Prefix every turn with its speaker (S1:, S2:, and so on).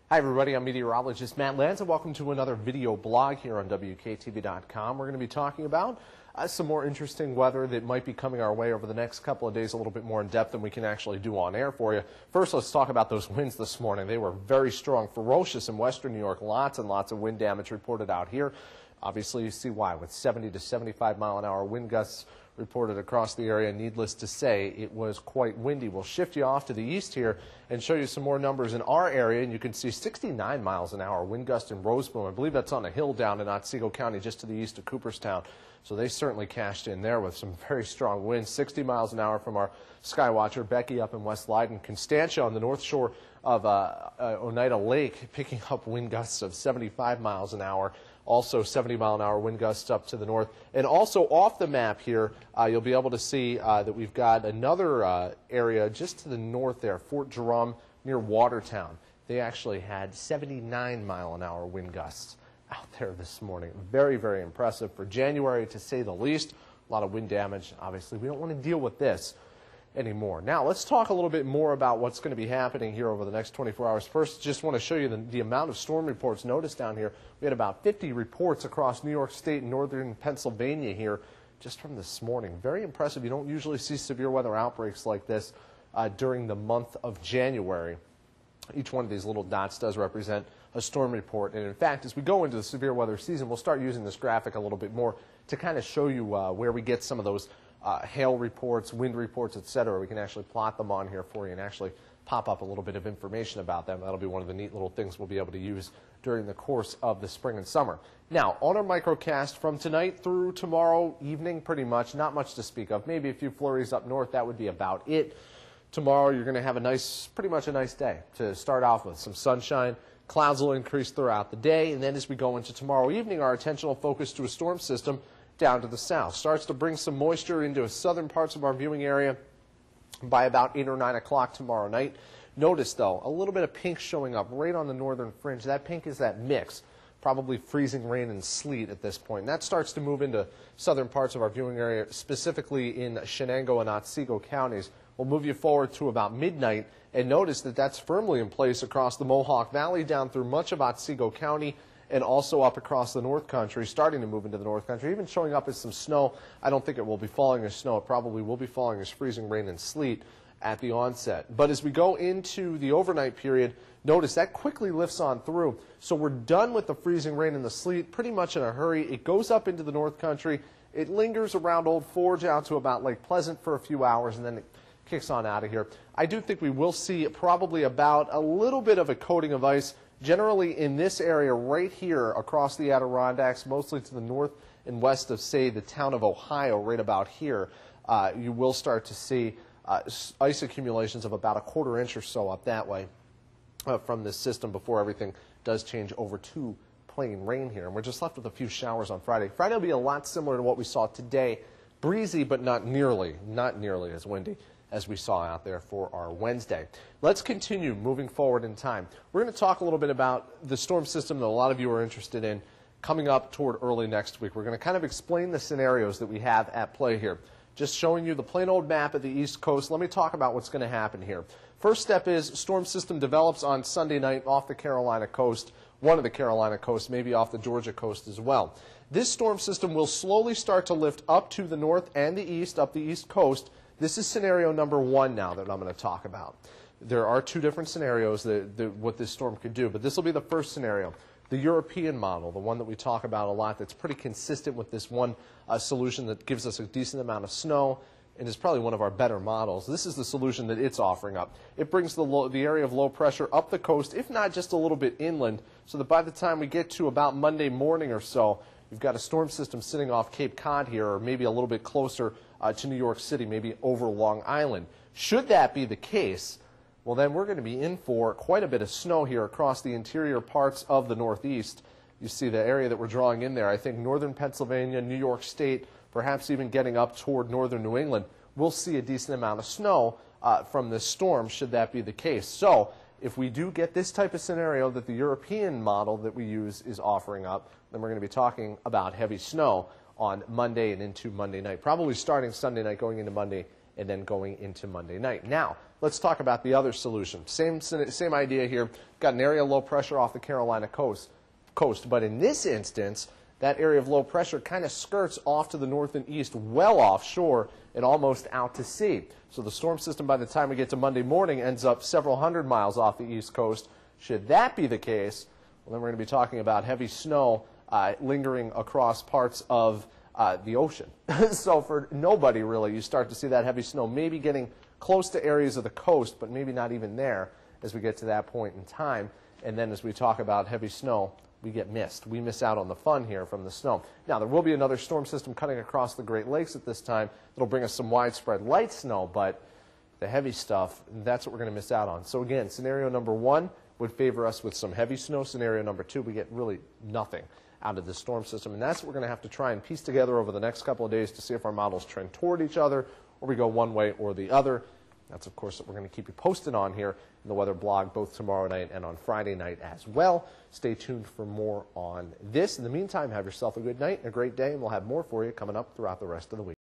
S1: Hi everybody, I'm meteorologist Matt Lanza. Welcome to another video blog here on WKTV.com. We're going to be talking about some more interesting weather that might be coming our way over the next couple of days, a little bit more in depth than we can actually do on air for you. First, let's talk about those winds this morning. They were very strong, ferocious in western New York. Lots and lots of wind damage reported out here. Obviously, you see why, with 70 to 75 mile an hour wind gusts reported across the area. Needless to say, it was quite windy. We'll shift you off to the east here and show you some more numbers in our area, and you can see 69 miles an hour wind gust in Roseboom. I believe that's on a hill down in Otsego County, just to the east of Cooperstown. So they certainly cashed in there with some very strong winds. 60 miles an hour from our Skywatcher Becky up in West Leyden. Constantia on the north shore of Oneida Lake picking up wind gusts of 75 miles an hour. Also 70 mile an hour wind gusts up to the north. And also off the map here, you'll be able to see that we've got another area just to the north there, Fort Drum near Watertown. They actually had 79 mile an hour wind gusts out there this morning. Very, very impressive for January, to say the least. A lot of wind damage. Obviously, we don't want to deal with this anymore. Now, let's talk a little bit more about what's going to be happening here over the next 24 hours. First, just want to show you the amount of storm reports. Notice down here, we had about 50 reports across New York State and northern Pennsylvania here just from this morning. Very impressive. You don't usually see severe weather outbreaks like this during the month of January. Each one of these little dots does represent a storm report. And in fact, as we go into the severe weather season, we'll start using this graphic a little bit more to kind of show you where we get some of those hail reports, wind reports, etc. We can actually plot them on here for you and actually pop up a little bit of information about them. That'll be one of the neat little things we'll be able to use during the course of the spring and summer. Now, on our microcast from tonight through tomorrow evening, pretty much, not much to speak of. Maybe a few flurries up north, that would be about it. Tomorrow, you're going to have a nice, pretty much a nice day to start off with. Some sunshine. Clouds will increase throughout the day, and then as we go into tomorrow evening, our attention will focus to a storm system down to the south. Starts to bring some moisture into southern parts of our viewing area by about 8 or 9 o'clock tomorrow night. Notice, though, a little bit of pink showing up right on the northern fringe. That pink is that mix, probably freezing rain and sleet at this point. And that starts to move into southern parts of our viewing area, specifically in Shenango and Otsego counties. We'll move you forward to about midnight, and notice that that's firmly in place across the Mohawk Valley, down through much of Otsego County, and also up across the North Country, starting to move into the North Country, even showing up as some snow. I don't think it will be falling as snow. It probably will be falling as freezing rain and sleet at the onset. But as we go into the overnight period, notice that quickly lifts on through. So we're done with the freezing rain and the sleet pretty much in a hurry. It goes up into the North Country. It lingers around Old Forge out to about Lake Pleasant for a few hours, and then it kicks on out of here. I do think we will see probably about a little bit of a coating of ice generally in this area right here across the Adirondacks, mostly to the north and west of, say, the town of Ohio, right about here. You will start to see ice accumulations of about a quarter inch or so up that way from this system before everything does change over to plain rain here. And we're just left with a few showers on Friday. Friday will be a lot similar to what we saw today. Breezy, but not nearly as windy as we saw out there for our Wednesday. Let's continue moving forward in time. We're going to talk a little bit about the storm system that a lot of you are interested in coming up toward early next week. We're going to kind of explain the scenarios that we have at play here. Just showing you the plain old map of the East Coast. Let me talk about what's going to happen here. First step is storm system develops on Sunday night off the Carolina coast, one of the Carolina coasts, maybe off the Georgia coast as well. This storm system will slowly start to lift up to the north and the east, up the East Coast. This is scenario number one now that I'm going to talk about. There are two different scenarios what this storm could do, but this will be the first scenario. The European model, the one that we talk about a lot, that's pretty consistent with this one solution that gives us a decent amount of snow and is probably one of our better models. This is the solution that it's offering up. It brings the area of low pressure up the coast, if not just a little bit inland, so that by the time we get to about Monday morning or so, you've got a storm system sitting off Cape Cod here, or maybe a little bit closer to New York City, maybe over Long Island. Should that be the case, well, then we're going to be in for quite a bit of snow here across the interior parts of the Northeast. You see the area that we're drawing in there. I think northern Pennsylvania, New York State, perhaps even getting up toward northern New England, we'll see a decent amount of snow from this storm, should that be the case. So if we do get this type of scenario that the European model that we use is offering up, then we're going to be talking about heavy snow on Monday and into Monday night, probably starting Sunday night, going into Monday and then going into Monday night. Now, let's talk about the other solution. Same idea here. Got an area of low pressure off the Carolina coast, but in this instance, that area of low pressure kind of skirts off to the north and east, well offshore and almost out to sea. So the storm system, by the time we get to Monday morning, ends up several hundred miles off the east coast. Should that be the case, well, then we're going to be talking about heavy snow lingering across parts of the ocean. So for nobody, really, you start to see that heavy snow maybe getting close to areas of the coast, but maybe not even there as we get to that point in time. And then as we talk about heavy snow, we get missed. We miss out on the fun here from the snow. Now, there will be another storm system cutting across the Great Lakes at this time. It'll bring us some widespread light snow, but the heavy stuff, that's what we're going to miss out on. So again, scenario number 1 would favor us with some heavy snow. Scenario number 2, we get really nothing out of the storm system. And that's what we're going to have to try and piece together over the next couple of days to see if our models trend toward each other or we go one way or the other. That's, of course, what we're going to keep you posted on here in the weather blog both tomorrow night and on Friday night as well. Stay tuned for more on this. In the meantime, have yourself a good night and a great day, and we'll have more for you coming up throughout the rest of the week.